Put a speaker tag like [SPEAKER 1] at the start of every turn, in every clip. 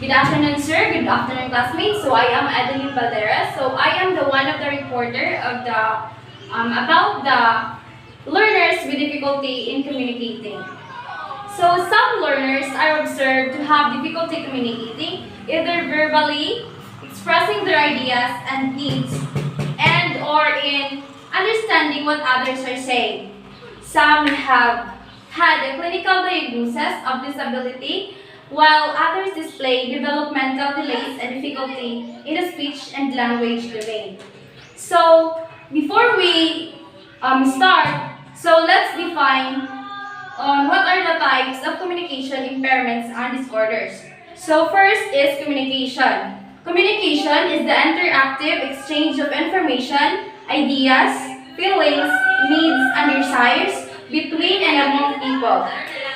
[SPEAKER 1] Good afternoon, sir. Good afternoon, classmates. So I am Adeline Valera. So I am the one of the reporter of the about the learners with difficulty in communicating. So some learners are observed to have difficulty communicating, either verbally, expressing their ideas and needs, and or in understanding what others are saying. Some have had a clinical diagnosis of disability, while others display developmental delays and difficulty in the speech and language domain. So, before we start, so let's define on what are the types of communication impairments and disorders. So, first is communication. Communication is the interactive exchange of information, ideas, feelings, needs, and desires between and among people.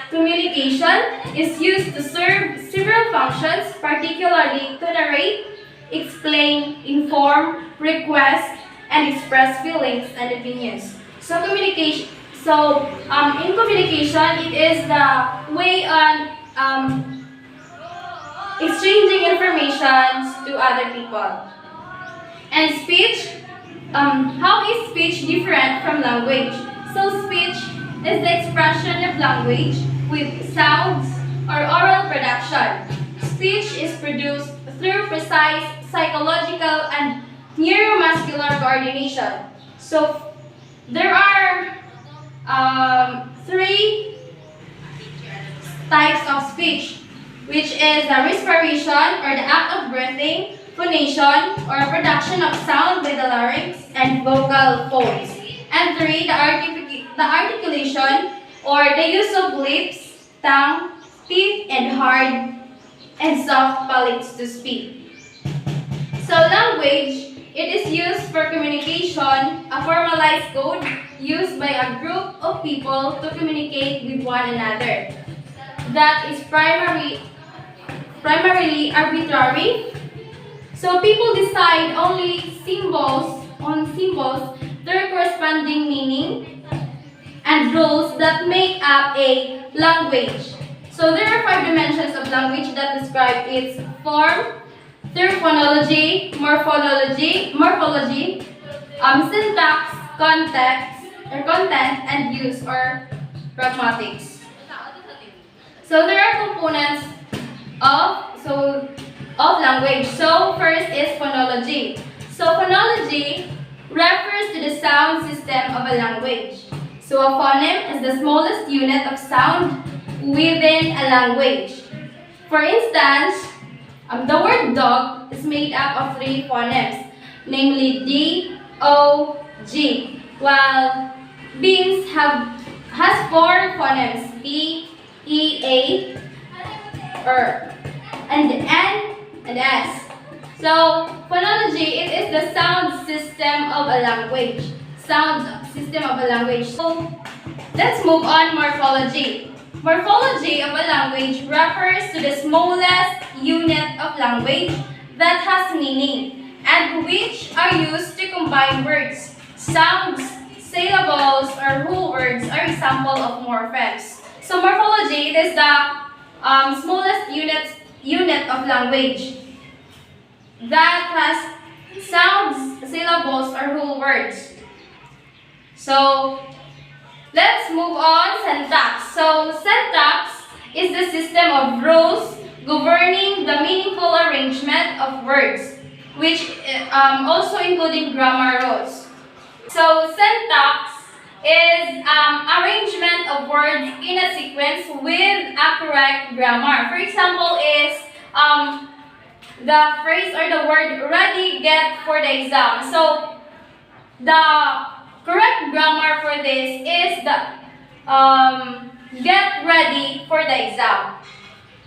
[SPEAKER 1] Communication is used to serve several functions, particularly to narrate, explain, inform, request, and express feelings and opinions. So in communication, it is the way on exchanging information to other people. And speech, how is speech different from language? So speech is the expression of language with sounds or oral production. Speech is produced through precise psychological and neuromuscular coordination. So there are three types of speech, which is the respiration or the act of breathing, phonation or production of sound by the larynx and vocal folds. And three, the articulation or the use of lips, tongue, teeth, and hard and soft palates to speak. So language, it is used for communication, a formalized code used by a group of people to communicate with one another. That is primarily arbitrary. So people decide only symbols, their corresponding meaning, and rules that make up a language. So there are 5 dimensions of language that describe its form, through phonology, morphology, syntax, content, and use or pragmatics. So there are components of language. So first is phonology. So phonology refers to the sound system of a language. So a phoneme is the smallest unit of sound within a language. For instance, the word dog is made up of 3 phonemes, namely D, O, G, while beans has 4 phonemes, B, E, A, and N and S. So phonology, it is the sound system of a language. So let's move on morphology. Morphology of a language refers to the smallest unit of language that has meaning and which are used to combine words. Sounds, syllables, or whole words are example of morphemes. So morphology, it is the smallest unit of language that has sounds, syllables, or whole words. So let's move on syntax. So syntax is the system of rules governing the meaningful arrangement of words, which also including grammar rules. So syntax is arrangement of words in a sequence with a correct grammar. For example, is the phrase or the word ready, get for the exam. So the correct grammar for this is the get ready for the exam.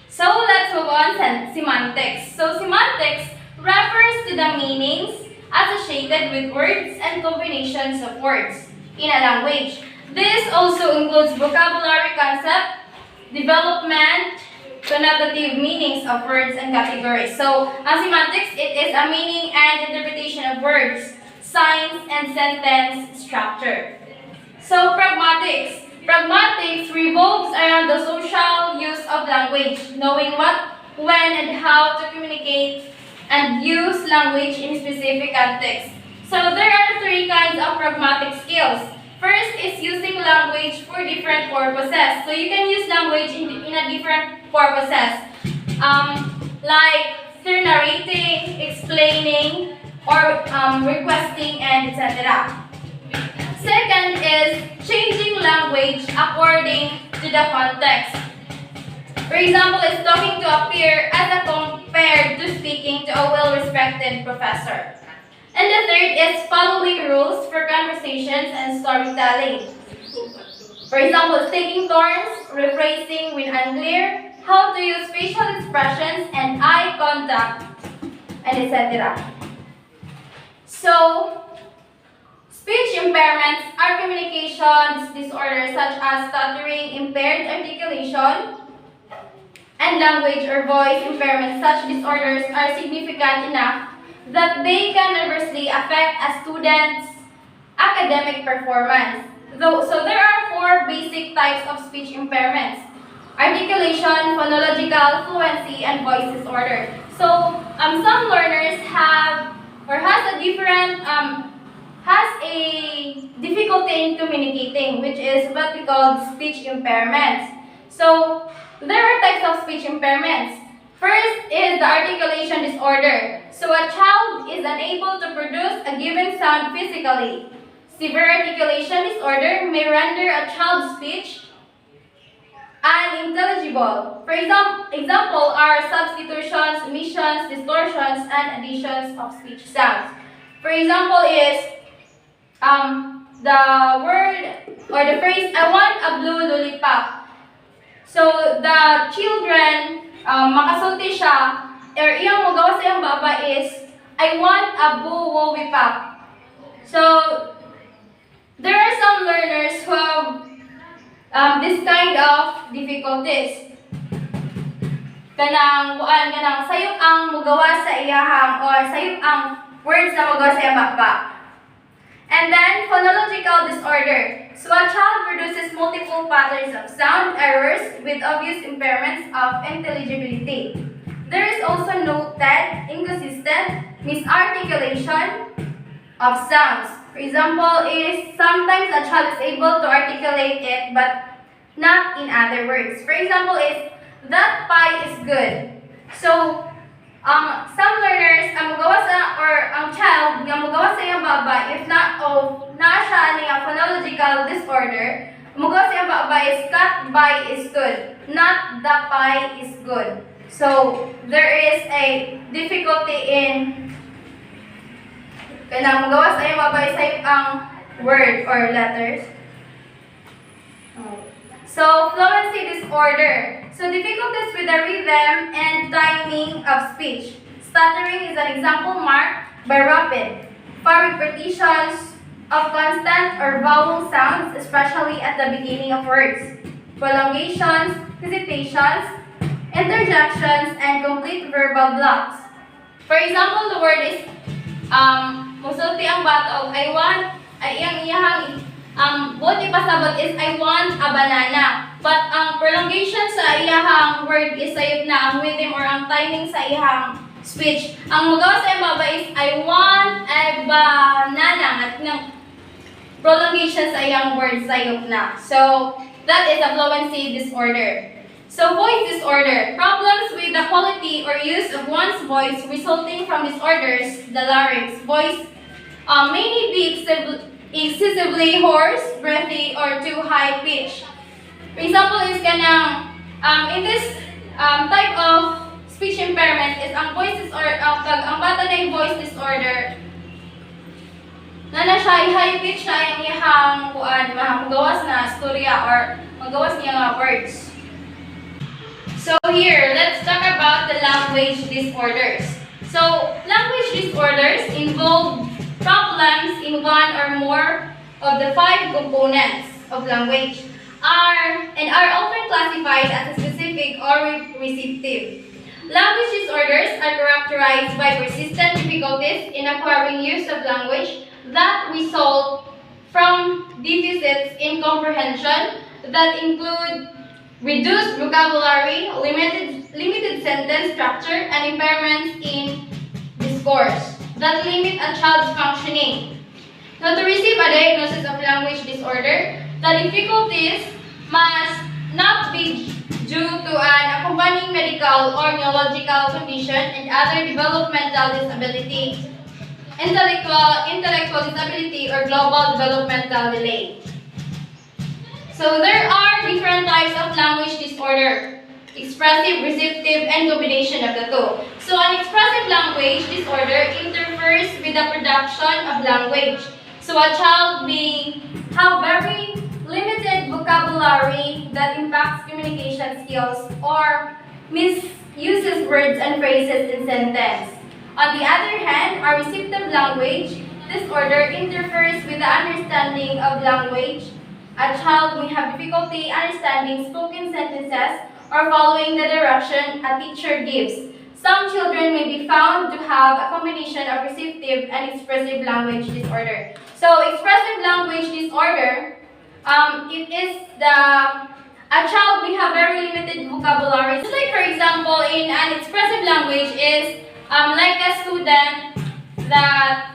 [SPEAKER 1] So let's move on to semantics. So semantics refers to the meanings associated with words and combinations of words in a language. This also includes vocabulary concept, development, connotative meanings of words and categories. So semantics, it is a meaning and interpretation of words, signs, and sentence structure. So pragmatics. Pragmatics revolves around the social use of language, knowing what when and how to communicate and use language in specific context. So there are three kinds of pragmatic skills. First is using language for different purposes. So you can use language in a different purposes. Like through narrating, explaining, or requesting, and etc. Second is changing language according to the context. For example, is talking to a peer as a compared to speaking to a well-respected professor. And the third is following rules for conversations and storytelling. For example, taking turns, rephrasing when unclear, how to use facial expressions and eye contact, and etc. So, speech impairments are communication disorders such as stuttering, impaired articulation, and language or voice impairments. Such disorders are significant enough that they can adversely affect a student's academic performance. So there are four basic types of speech impairments: articulation, phonological, fluency, and voice disorder. So some learners have or has a difficulty in communicating, which is what we call speech impairments. So there are types of speech impairments. First is the articulation disorder. So a child is unable to produce a given sound physically. Severe articulation disorder may render a child's speech unintelligible. For example are substitutions, omissions, distortions, and additions of speech sounds. For example is the word or the phrase, I want a blue lollipop. So the children, makasulti siya, or iyang magawa sa iyang baba is, I want a blue pop. So there are some learners who have this kind of difficulties. Kanang sayop ang magawa sa iyahang or sayop ang words na magawa sa iyang baba. And then, phonological disorder. So a child produces multiple patterns of sound errors with obvious impairments of intelligibility. There is also noted inconsistent misarticulation of sounds. For example, is sometimes a child is able to articulate it but not in other words. For example, is that pie is good. So some learners ang child nga magawa sa iyang baba if not na siya ni phonological disorder, magawa sa iyang baba is cat by is good, not the pie is good. So there is a difficulty in kanang magawa sa iyang baba is ang word or letters. So fluency disorder. So difficulties with the rhythm and timing of speech. Stuttering is an example marked by rapid, far repetitions of constant or vowel sounds, especially at the beginning of words. Prolongations, hesitations, interjections, and complete verbal blocks. For example, the word is musulti ang bata og I want iyang buti pasabot is I want a banana. But ang prolongation sa iyahang word is sayop na ang rhythm or ang timing sa iyahang speech. Ang magawa sa iyang baba is I want a banana. At ng prolongation sa iyang word sayop na. So that is a fluency disorder. So voice disorder. Problems with the quality or use of one's voice resulting from disorders, the larynx. Voice may be excessively hoarse, breathy, or too high pitch. For example is kanang in this type of speech impairment is ang voice disorder ang bata na yung voice disorder na siya high pitch na yung iyang magawas na storya or magawas niya nga words. So here, let's talk about the language disorders. So language disorders involve problems in one or more of the 5 components of language are often classified as specific or receptive. Language disorders are characterized by persistent difficulties in acquiring use of language that result from deficits in comprehension that include reduced vocabulary, limited limited sentence structure and impairments in discourse that limit a child's functioning. Now, to receive a diagnosis of language disorder, the difficulties must not be due to an accompanying medical or neurological condition and other developmental disability, intellectual disability, or global developmental delay. So there are different types of language disorder: expressive, receptive, and combination of the two. So an expressive language disorder interferes with the production of language. So a child may have very limited vocabulary that impacts communication skills or misuses words and phrases in sentence. On the other hand, a receptive language disorder interferes with the understanding of language. A child may have difficulty understanding spoken sentences or following the direction a teacher gives. Some children may be found to have a combination of receptive and expressive language disorder. So, expressive language disorder, it is a child may have very limited vocabulary. Just like, for example, in an expressive language is like a student that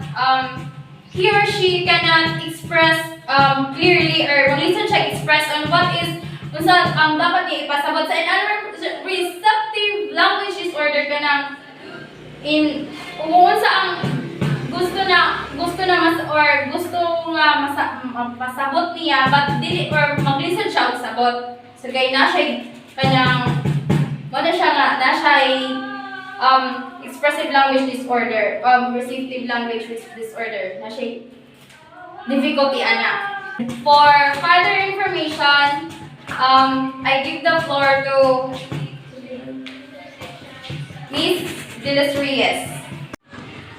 [SPEAKER 1] he or she cannot express clearly or listen siya express on what is kung saan ang dapat niya ipasabot sa receptive language disorder ka na in kung sa ang gusto na mas or gusto nga pasabot niya but dili or mag-listen siya og sabot. So kay na siya kanyang mo na siya nga na siya expressive language disorder, receptive language disorder, na siya difficulty ana. For further information, I give the floor to Miss De Los Reyes.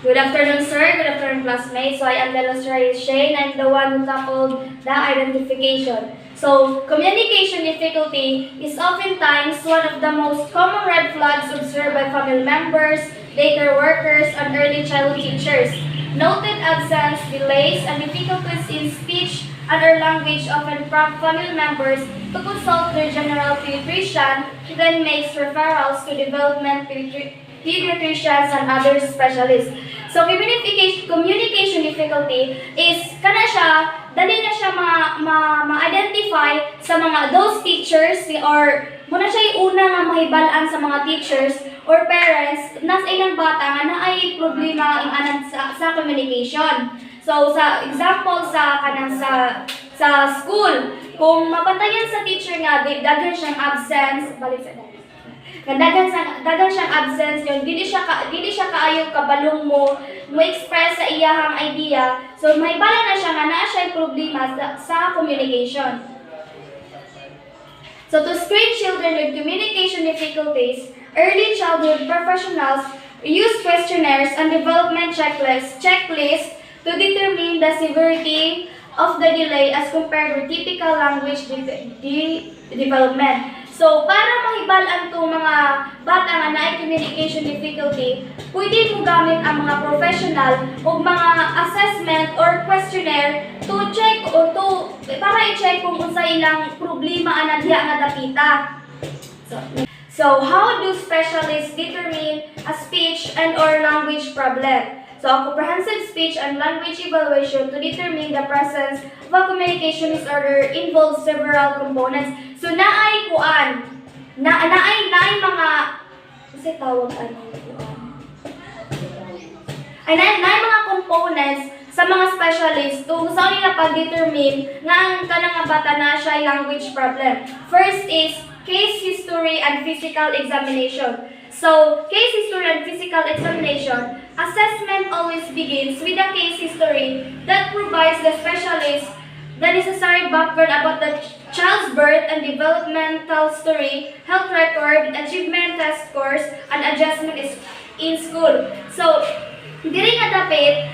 [SPEAKER 2] Good afternoon, sir. Good afternoon, classmates. So I am De Los Reyes Shane. I'm the one who tackled the identification. So, communication difficulty is oftentimes one of the most common red flags observed by family members, daycare workers, and early childhood teachers. Noted absence, delays, and difficulties in speech and or language often prompt family members to consult their general pediatrician, who then makes referrals to development pediatricians and other specialists. So, communication difficulty is kana siya, dali na siya ma-identify sa mga those teachers or muna siya yung una nga mahibalaan sa mga teachers or parents na sa ilang bata nga na ay problema ang anan sa communication. So, sa example sa school, kung mapatayan sa teacher nga, dagan siyang absence, dagan siyang absence yun, dili siya kaayo kabalong mo express sa iyahang idea. So may bala na siya nga naa siya problema sa communication. So to screen children with communication difficulties, early childhood professionals use questionnaires and development checklists to determine the severity of the delay as compared with typical language development. So, para mahibalan itong mga bata nga na communication difficulty, pwede mo gamit ang mga professional o mga assessment or questionnaire to check o para i-check kung unsa ilang problema ang diha nga dapita. So, how do specialists determine a speech and or language problem? So, a comprehensive speech and language evaluation to determine the presence of a communication disorder involves several components. So, naay mga, kasi tawag mga components sa mga specialists to sa nila pag-determine nga ang kanang bata na siya language problem. First is case history and physical examination. So, case history and physical examination, assessment always begins with a case history that provides the specialist the necessary background about the child's birth and developmental story, health record, achievement test scores, and adjustment in school. So, diri nga dapit,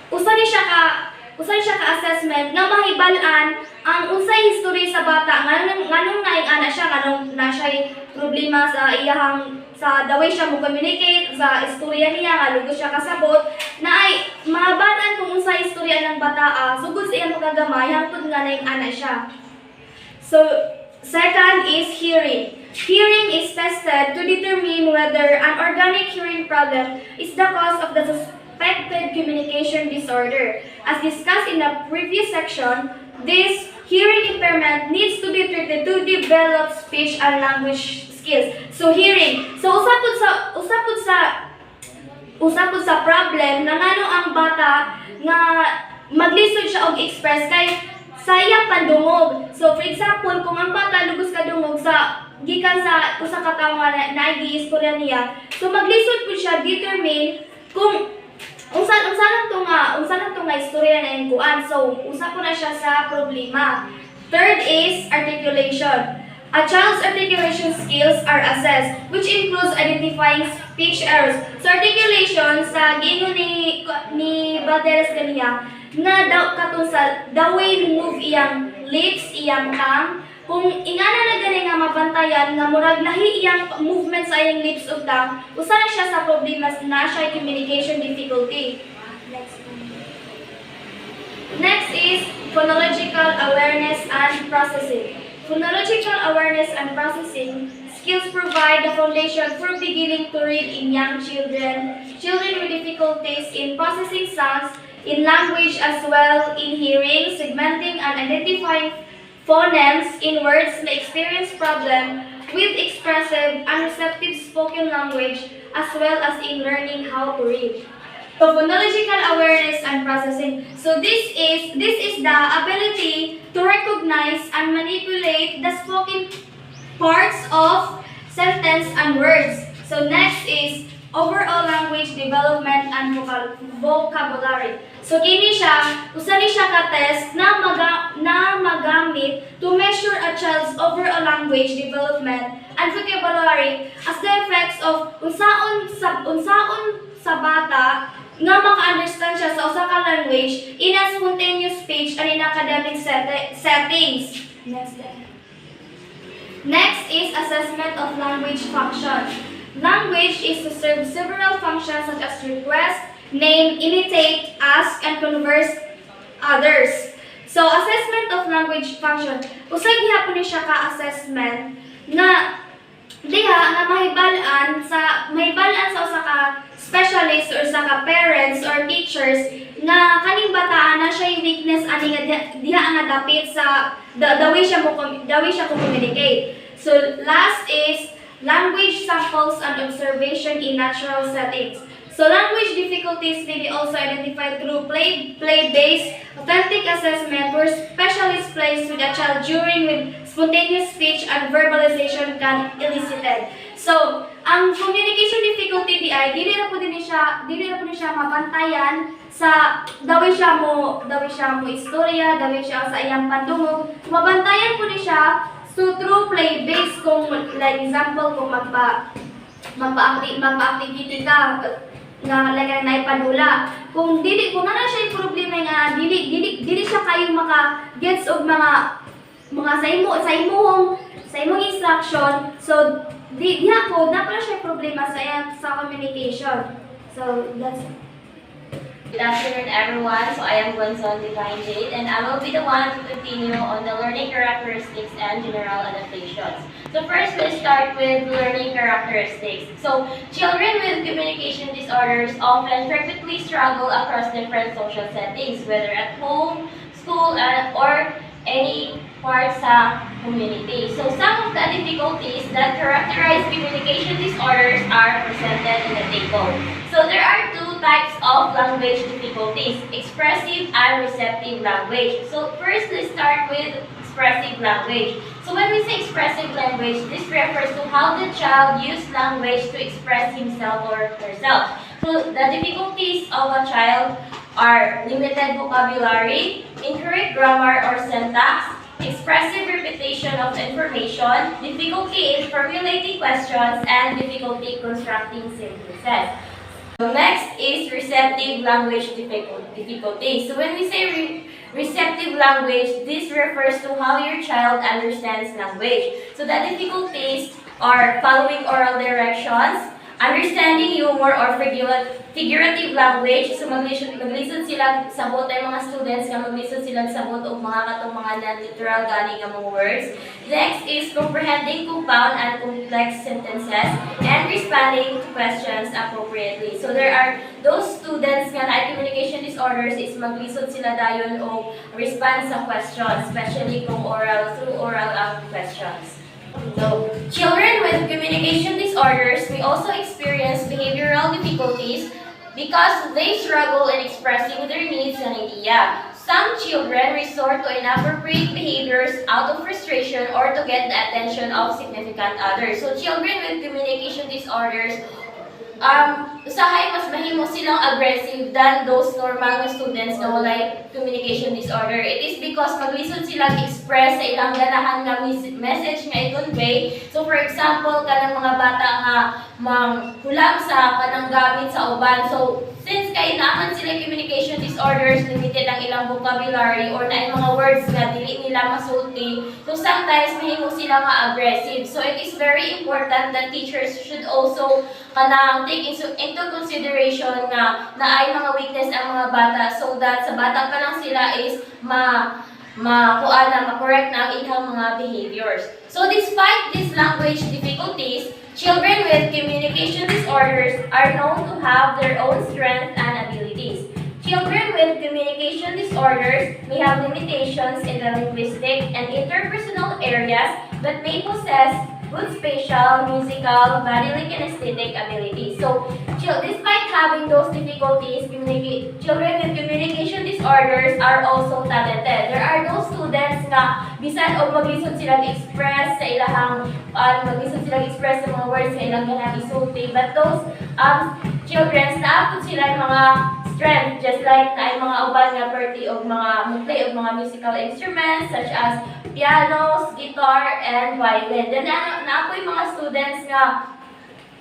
[SPEAKER 2] usa ni siya ka assessment nga mahibalan ang unsay history sa bata nganong naing ana siya nganong na siya problema sa iyahang sa the way siya mo communicate sa istorya niya nga lugos siya kasabot na ay mabanan kung unsay istorya ng bata sugod sa iyang pagkagamay hangtod nga naing ana siya. So second is hearing. Hearing is tested to determine whether an organic hearing problem is the cause of the suspected communication disorder. As discussed in the previous section, this hearing impairment needs to be treated to develop speech and language skills. So hearing, so usapod sa problem nga ngano ang bata nga maglisod siya og express kay sa iyang pandungog. So for example, kung ang bata lugos ka dungog sa gikan sa usa ka tawo nga nagi-istorya niya, so maglisod pud siya determine kung unsa lang to nga istorya na yung kuan. So usa po na siya sa problema. Third is articulation. A child's articulation skills are assessed, which includes identifying speech errors. So articulation sa giingon ni Balderas ganiya nga daw katon sa the way move iyang lips, iyang tongue. Kung ingana na gani nga mabantayan nga murag lahi iyang movement sa iyang lips ug tongue, usa na siya sa problema na siya communication difficulty. Next is phonological awareness and processing. Phonological awareness and processing skills provide the foundation for beginning to read in young children. Children with difficulties in processing sounds in language as well in hearing, segmenting and identifying phonemes in words may experience problem with expressive and receptive spoken language as well as in learning how to read. So phonological awareness and processing. So this is the ability to recognize and manipulate the spoken parts of sentence and words. So next is overall language development and vocabulary. So kini siya, usa ni siya ka test na magamit to measure a child's overall language development and vocabulary as the effects of unsaon sa bata nga maka-understand siya sa usa ka language in a spontaneous speech and in academic settings. Next is assessment of language function. Language is to serve several functions such as request, name, imitate, ask, and converse others. So assessment of language function. Usay gihapon ni siya ka assessment na diha nga mahibalan sa usa ka specialist or sa ka parents or teachers nga kaning bataan na siya yung weakness ani nga diha nga dapit sa the way siya communicate. So last is language samples and observation in natural settings. So language difficulties may be also identified through play-based authentic assessment where specialist plays with a child during with spontaneous speech and verbalization can elicited. So, ang communication difficulty di ay dili ra pud ni siya mabantayan sa dawi siya mo istorya, dawi siya sa iyang pandungog. Mabantayan pud ni siya so through play-based kung like example kung magpa-activity ka nga like na ipadula. Kung na siya yung problema nga dili siya kayo maka-gets og mga sa imong instruction. So diha po dapat siya problema sa communication. So that's it.
[SPEAKER 1] Good afternoon, everyone. So I am Gonzon Divine Jade, and I will be the one to continue on the learning characteristics and general adaptations. So first, we'll start with learning characteristics. So children with communication disorders often frequently struggle across different social settings, whether at home, school, or any part sa community. So some of the difficulties that characterize communication disorders are presented in the table. So there are two types of language difficulties, expressive and receptive language. So first, let's start with expressive language. So when we say expressive language, this refers to how the child uses language to express himself or herself. So the difficulties of a child are limited vocabulary, incorrect grammar or syntax, expressive repetition of information, difficulty in formulating questions, and difficulty constructing sentences. So next is receptive language difficulty. So when we say receptive language, this refers to how your child understands language. So the difficulties are following oral directions,
[SPEAKER 3] understanding humor or figurative language. So maglisod sila sabot ay mga students nga maglisod sila sabot og mga katong mga non-literal gani nga mga words. Next is comprehending compound and complex sentences and responding to questions appropriately. So there are those students nga na communication disorders is maglisod sila dayon o respond sa questions, especially kung through oral questions. So, children with communication disorders may also experience behavioral difficulties because they struggle in expressing their needs and ideas. Some children resort to inappropriate behaviors out of frustration or to get the attention of significant others. So, children with communication disorders usahay mas mahimo silang aggressive than those normal nga students na walay communication disorder. It is because maglisod silang express sa ilang ganahan nga message nga i-convey. So for example, kanang mga bata nga manghulam sa kanang gamit sa uban. So since kay naaman sila communication disorders, limited ang ilang vocabulary or na mga words nga dili nila masulti. So sometimes mahimo sila nga aggressive. So it is very important that teachers should also kanang take into consideration nga naay mga weakness ang mga bata so that sa bata pa lang sila is ma-correct na ang ilang mga behaviors. So despite these language difficulties, children with communication disorders are known to have their own strengths and abilities. Children with communication disorders may have limitations in the linguistic and interpersonal areas but may possess good spatial, musical, bodily kinesthetic abilities. So, despite having those difficulties, children with communication disorders are also talented. There are those students na bisan og maglisod sila express sa ilahang maglisod sila express sa mga words sa ilang ganang isulti, but those children naapod sila mga strength, just like na ay mga uban nga perti og mga play og mga musical instruments such as pianos, guitar, and violin. Then naapoy mga students nga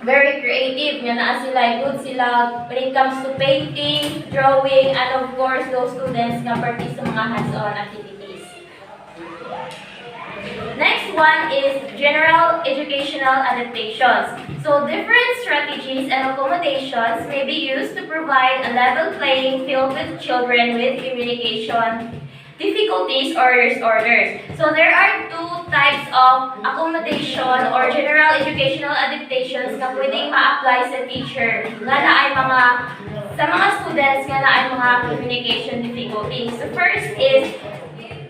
[SPEAKER 3] very creative, nga naa sila, good sila when it comes to painting, drawing, and of course those students nga perti sa mga hands-on activities. Next one is general educational adaptations. So different strategies and accommodations may be used to provide a level playing field with children with communication difficulties or disorders. So there are two types of accommodation or general educational adaptations na pwedeng ma-apply sa teacher nga na ay sa mga students nga na ay mga communication difficulties. So first is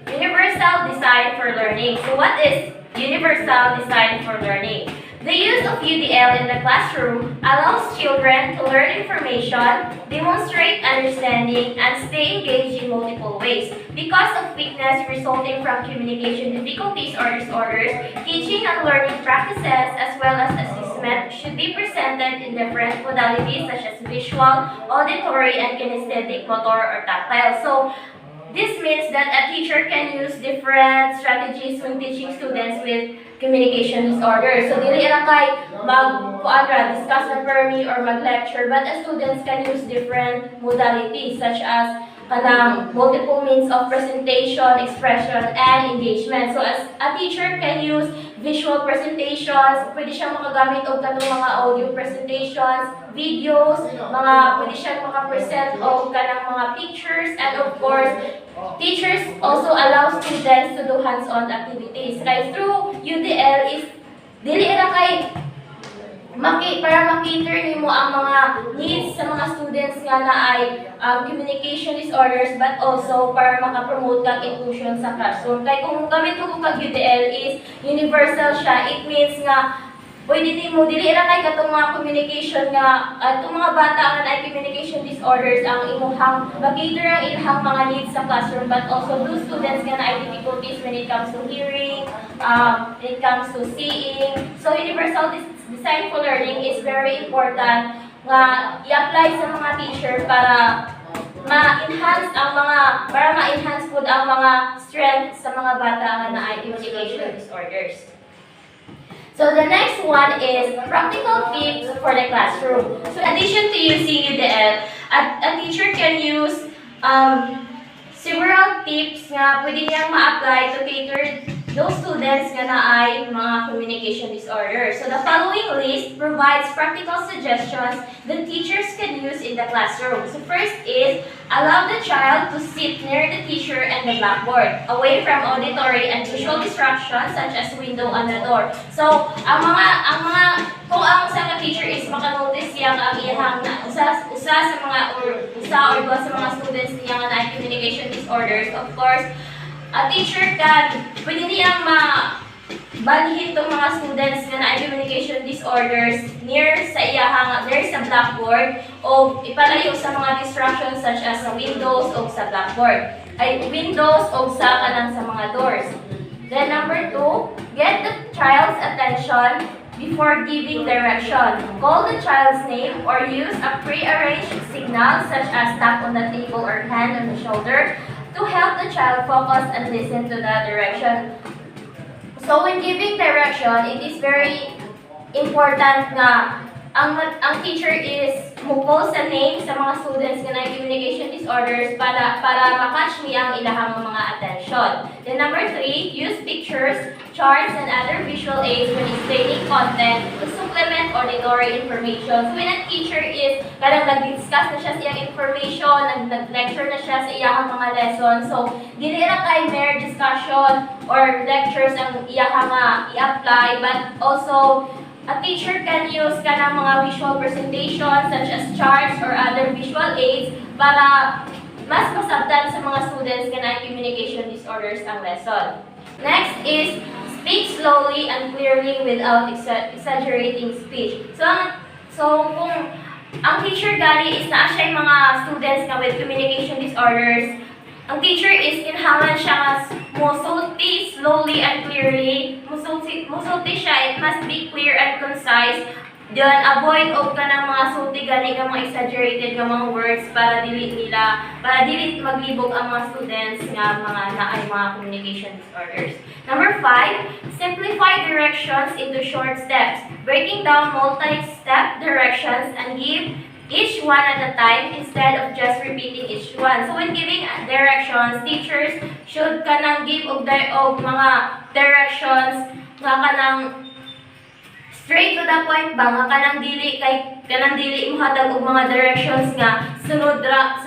[SPEAKER 3] universal design for learning. So what is universal design for learning? The use of UDL in the classroom allows children to learn information, demonstrate understanding, and stay engaged in multiple ways. Because of weakness resulting from communication difficulties or disorders, teaching and learning practices as well as assessment should be presented in different modalities such as visual, auditory, and kinesthetic, motor, or tactile. So, this means that a teacher can use different strategies when teaching students with communication disorder. So, dili ra kay discuss na permi or mag-lecture, but the students can use different modalities such as multiple means of presentation, expression, and engagement. So, as a teacher can use visual presentations, pwede siyang makagamit og kanang mga audio presentations, videos, pwede siyang makapresent og kanang mga pictures, and of course, teachers also allow students to do hands-on activities. Kaya through UDL is dili ra kay para ma-cater nimo ang mga needs sa mga students nga na ay communication disorders, but also para makapromote kang inclusion sa classroom. Kaya kung gamit mo kag UDL is universal siya, it means nga pwede nimo dili ra kay katong mga communication nga atong mga bata nga ay communication disorders ang imuhang ma-cater ang ilang mga needs sa classroom, but also those students nga na ay difficulties when it comes to hearing, when it comes to seeing. So universal design for learning is very important nga i-apply sa mga teacher para ma-enhance pud ang mga strength sa mga bata nga na ay communication disorders. So the next one is practical tips for the classroom. So in addition to using UDL, a teacher can use several tips nga pwede niyang ma-apply to cater those students nga na ay mga communication disorders. So the following list provides practical suggestions that teachers can use in the classroom. So first is, allow the child to sit near the teacher and the blackboard, away from auditory and visual distractions such as window and the door. So kung ang usa ka teacher is maka-notice yang ang iyang usa or duha sa mga students niya nga na communication disorders, of course, a teacher pwede niyang balhin itong mga students na na communication disorders near sa blackboard o ipalayo sa mga distractions such as sa windows o sa blackboard. Windows o sa mga doors. Then number 2, get the child's attention before giving direction. Call the child's name or use a pre-arranged signal such as tap on the table or hand on the shoulder to help the child focus and listen to the direction. So when giving direction, it is very important na ang teacher is mukol sa name sa mga students nga na communication disorders para makatch niya ang ilahang mga attention. Then number 3, use pictures, charts, and other visual aids when explaining content to supplement auditory information. So when a teacher is nag-discuss na siya sa iyang information, nag-lecture na siya sa iyang mga lessons, so dili ra kay mere discussion or lectures ang iyang i-apply, but also a teacher can use mga visual presentations such as charts or other visual aids para mas masabtan sa mga students nga na communication disorders ang lesson. Next is speak slowly and clearly without exaggerating speech. So kung ang teacher gali is naa siya mga students nga with communication disorders, ang teacher is kinahanglan siya nga musulti slowly and clearly. Musulti siya, it must be clear and concise. Then avoid og kanang mga sulti gani nga mga exaggerated nga mga words para dili maglibog ang mga students nga naay mga communication disorders. Number 5, simplify directions into short steps, breaking down multi-step directions and give each one at a time instead of just repeating each one. So when giving directions, teachers should give og mga directions nga kanang straight to the point ba, nga kanang dili muhatag og mga directions nga sa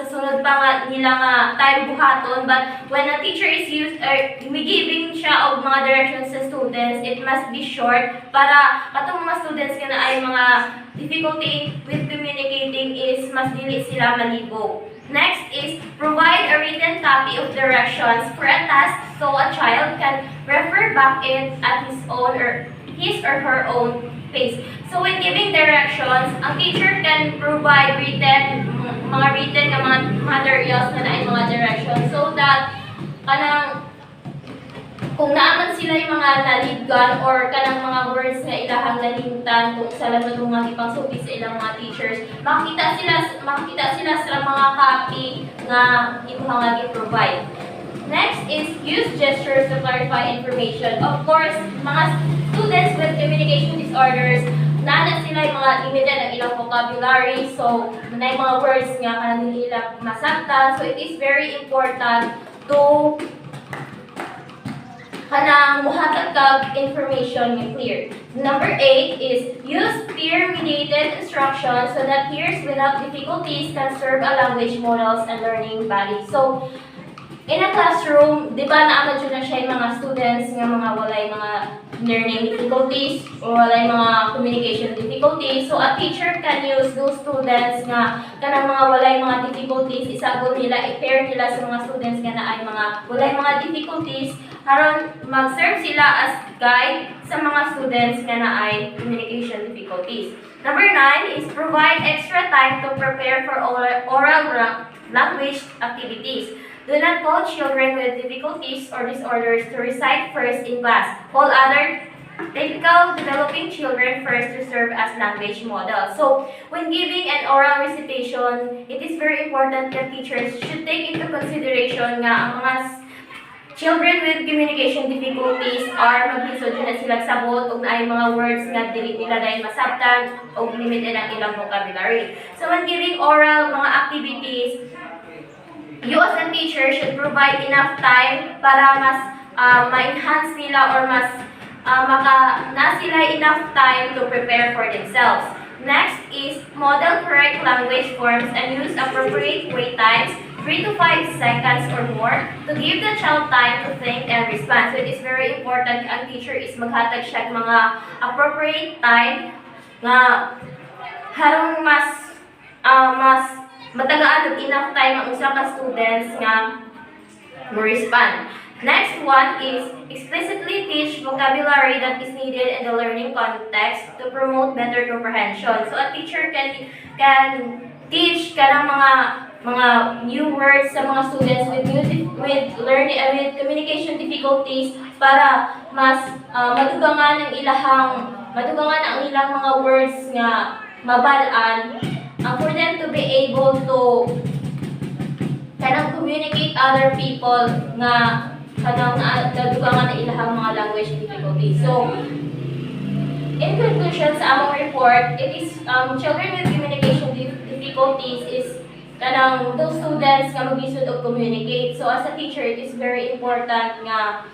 [SPEAKER 3] sunod pa nga nila nga time buhaton. But when a teacher is giving siya og mga directions sa students, it must be short para katong mga students nga na ay mga difficulty with communicating is mas dili sila malibog. Next is provide a written copy of directions for a task so a child can refer back it at his or her own pace. So when giving directions, ang teacher can provide mga written nga mga materials na ay mga directions so that kung naaman sila yung mga nalibgan or kanang mga words nga ilahang nalimtan kung sa laman mga ipangsulti sa ilang mga teachers, makita sila sa mga copy nga imuhang i-provide. Next is use gestures to clarify information. Of course, mga students with communication disorders, nana sila yung mga limited ang ilang vocabulary, so na yung mga words nga kanang nila masaktan. So it is very important to kanang muhatag kag information nga clear. Number 8 is use peer-mediated instruction so that peers without difficulties can serve a language models and learning body. So in a classroom, di ba naamad yun na siya yung mga students nga mga walay mga learning difficulties or walay mga communication difficulties. So a teacher can use those students nga kanang mga walay mga difficulties, isagol nila, i-pair nila sa mga students nga na ay mga walay mga difficulties aron mag-serve sila as guide sa mga students nga na ay communication difficulties. Number 9 is provide extra time to prepare for oral language activities. Do not call children with difficulties or disorders to recite first in class. Call other typical developing children first to serve as language models. So, when giving an oral recitation, it is very important that teachers should take into consideration nga ang mga children with communication difficulties are maglisod na sila sabot o na ay mga words nga dili nila dahil masabtan o limited ang ilang vocabulary. So, when giving oral mga activities, you as a teacher should provide enough time para mas ma-enhance nila or mas na sila enough time to prepare for themselves. Next is model correct language forms and use appropriate wait times, 3 to 5 seconds or more, to give the child time to think and respond. So it is very important ang teacher is maghatag siya ng mga appropriate time nga harong mas matagaan og enough time ang usa ka students nga mo respond. Next one is explicitly teach vocabulary that is needed in the learning context to promote better comprehension. So a teacher can teach kanang mga new words sa mga students with learning with communication difficulties para mas madugangan ang ilang mga words nga mabalaan for them to be able to kanang communicate other people nga kanang nadugangan na ilahang mga language difficulties. So, in conclusion sa among report, it is children with communication difficulties is kanang those students nga mag-isod og communicate. So, as a teacher, it is very important nga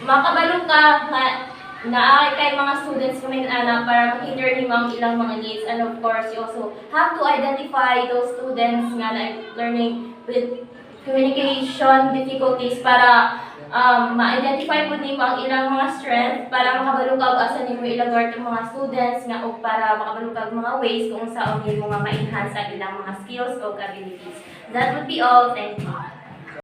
[SPEAKER 3] makabalo ka nga naay kay mga students kami anak para ma-cater nimo ang ilang mga needs, and of course you also have to identify those students nga learning with communication difficulties para ma-identify po nimo ang ilang mga strength para makabalo ka og asa nimo ilang mga students nga o para makabalo ka og mga ways kung saan nimo nga ma-enhance ang ilang mga skills o abilities. That would be all. Thank you.